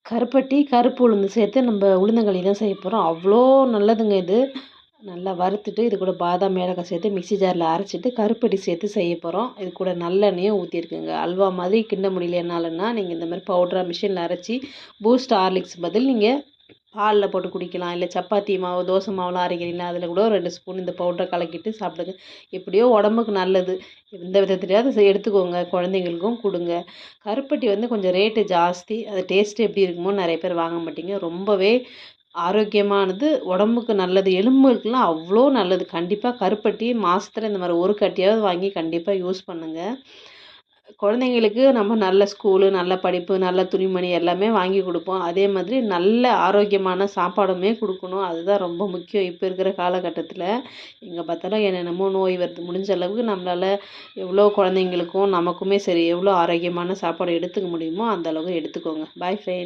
கருப்பட்டி, கருப்பு உளுந்து சேர்த்து நம்ம உளுந்தங்களி தான் செய்ய போகிறோம். அவ்வளோ நல்லதுங்க இது. நல்லா வறுத்துட்டு இது கூட பாதாம், ஏலக்காய் சேர்த்து மிக்ஸி ஜாரில் அரைச்சிட்டு கருப்பட்டி சேர்த்து செய்ய போகிறோம். இது கூட நல்லெண்ணெயும் ஊற்றிருக்குங்க. அல்வா மாதிரி கிண்ட முடியல என்னாலன்னா, நீங்கள் இந்த மாதிரி பவுடரா மிஷினில் அரைச்சி பூஸ்ட், ஹார்லிக்ஸ் பதில் நீங்கள் பாலில் போட்டு குடிக்கலாம். இல்லை சப்பாத்தி மாவு, தோசை மாவுலாம் அரைக்கிறீங்களா, அதில் கூட ஒரு 2 ஸ்பூன் இந்த பவுடரை கலக்கிட்டு சாப்பிடுங்க. எப்படியோ உடம்புக்கு நல்லது. எந்த விதத்துலையாவது எடுத்துக்கோங்க. குழந்தைங்களுக்கும் கொடுங்க. கருப்பட்டி வந்து கொஞ்சம் ரேட்டு ஜாஸ்தி. அது டேஸ்ட்டு எப்படி இருக்குமோ நிறைய பேர் வாங்க மாட்டீங்க. ரொம்பவே ஆரோக்கியமானது, உடம்புக்கு நல்லது, எலும்புகளுக்குலாம் அவ்வளோ நல்லது. கண்டிப்பாக கருப்பட்டி மாதத்துல இந்த மாதிரி ஒரு கட்டியாவது வாங்கி கண்டிப்பாக யூஸ் பண்ணுங்கள். குழந்தைங்களுக்கு நம்ம நல்ல ஸ்கூலு, நல்ல படிப்பு, நல்ல துணிமணி எல்லாமே வாங்கி கொடுப்போம். அதே மாதிரி நல்ல ஆரோக்கியமான சாப்பாடுமே கொடுக்கணும். அதுதான் ரொம்ப முக்கியம் இப்போ இருக்கிற காலகட்டத்தில். எங்கே பார்த்தாலும் என்னென்னமோ நோய் வருது. முடிஞ்ச அளவுக்கு நம்மளால் எவ்வளோ குழந்தைங்களுக்கும் நமக்குமே சரி எவ்வளோ ஆரோக்கியமான சாப்பாடு எடுத்துக்க முடியுமோ அந்த அளவுக்கு எடுத்துக்கோங்க. பாய் ஃப்ரெண்ட்.